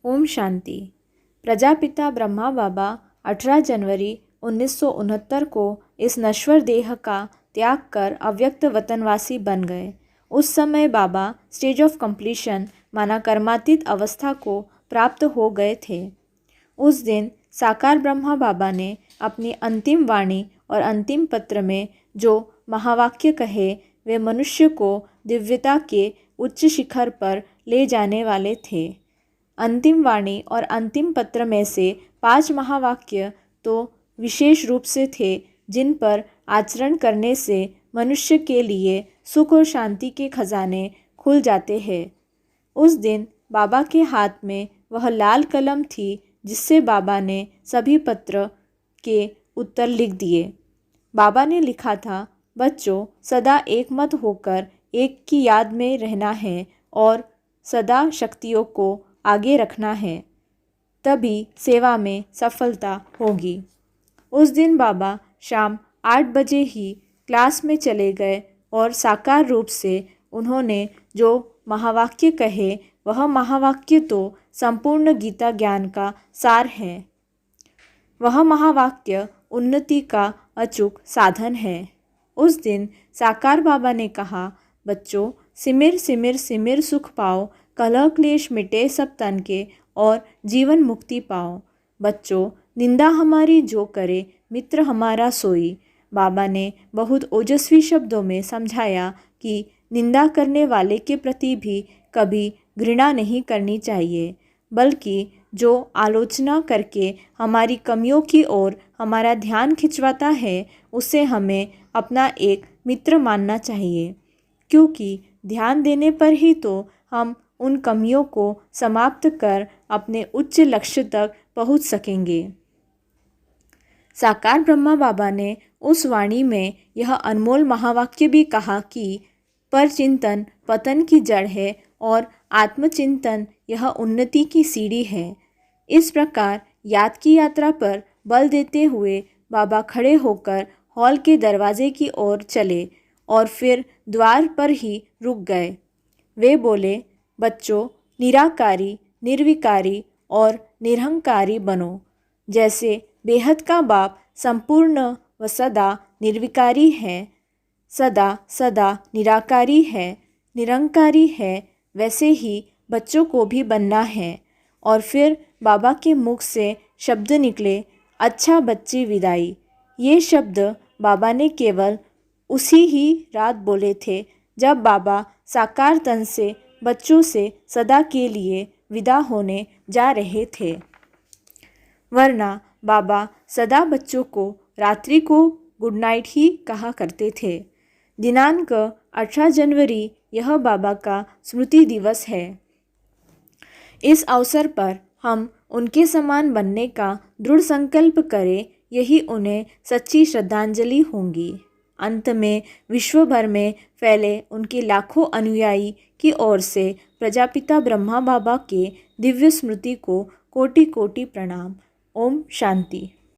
ओम शांति। प्रजापिता ब्रह्मा बाबा 18 जनवरी 1969 को इस नश्वर देह का त्याग कर अव्यक्त वतनवासी बन गए। उस समय बाबा स्टेज ऑफ कंप्लीशन माना कर्मातीत अवस्था को प्राप्त हो गए थे। उस दिन साकार ब्रह्मा बाबा ने अपनी अंतिम वाणी और अंतिम पत्र में जो महावाक्य कहे वे मनुष्य को दिव्यता के उच्च शिखर पर ले जाने वाले थे। अंतिम वाणी और अंतिम पत्र में से 5 महावाक्य तो विशेष रूप से थे जिन पर आचरण करने से मनुष्य के लिए सुख और शांति के खजाने खुल जाते हैं। उस दिन बाबा के हाथ में वह लाल कलम थी जिससे बाबा ने सभी पत्र के उत्तर लिख दिए। बाबा ने लिखा था, बच्चों सदा एक मत होकर एक की याद में रहना है और सदा शक्तियों को आगे रखना है, तभी सेवा में सफलता होगी। उस दिन बाबा शाम 8 बजे ही क्लास में चले गए और साकार रूप से उन्होंने जो महावाक्य कहे वह महावाक्य तो संपूर्ण गीता ज्ञान का सार है। वह महावाक्य उन्नति का अचूक साधन है। उस दिन साकार बाबा ने कहा, बच्चों सिमिर सिमिर सिमिर सुख पाओ, कलह क्लेश मिटे सब तन के और जीवन मुक्ति पाओ। बच्चों निंदा हमारी जो करे मित्र हमारा सोई। बाबा ने बहुत ओजस्वी शब्दों में समझाया कि निंदा करने वाले के प्रति भी कभी घृणा नहीं करनी चाहिए, बल्कि जो आलोचना करके हमारी कमियों की ओर हमारा ध्यान खिंचवाता है उसे हमें अपना एक मित्र मानना चाहिए, क्योंकि ध्यान देने पर ही तो हम उन कमियों को समाप्त कर अपने उच्च लक्ष्य तक पहुंच सकेंगे। साकार ब्रह्मा बाबा ने उस वाणी में यह अनमोल महावाक्य भी कहा कि पर चिंतन पतन की जड़ है और आत्मचिंतन यह उन्नति की सीढ़ी है। इस प्रकार याद की यात्रा पर बल देते हुए बाबा खड़े होकर हॉल के दरवाजे की ओर चले और फिर द्वार पर ही रुक गए। वे बोले, बच्चों निराकारी, निर्विकारी और निरहंकारी बनो। जैसे बेहद का बाप संपूर्ण व सदा निर्विकारी है, सदा सदा निराकारी है, निरंकारी है, वैसे ही बच्चों को भी बनना है। और फिर बाबा के मुख से शब्द निकले, अच्छा बच्चे विदाई। ये शब्द बाबा ने केवल उसी ही रात बोले थे जब बाबा साकार तन से बच्चों से सदा के लिए विदा होने जा रहे थे, वरना बाबा सदा बच्चों को रात्रि को गुड नाइट ही कहा करते थे। दिनांक 18 जनवरी यह बाबा का स्मृति दिवस है। इस अवसर पर हम उनके समान बनने का दृढ़ संकल्प करें, यही उन्हें सच्ची श्रद्धांजलि होगी। अंत में विश्व भर में फैले उनके लाखों अनुयायी की ओर से प्रजापिता ब्रह्मा बाबा के दिव्य स्मृति को कोटि कोटि प्रणाम। ओम शांति।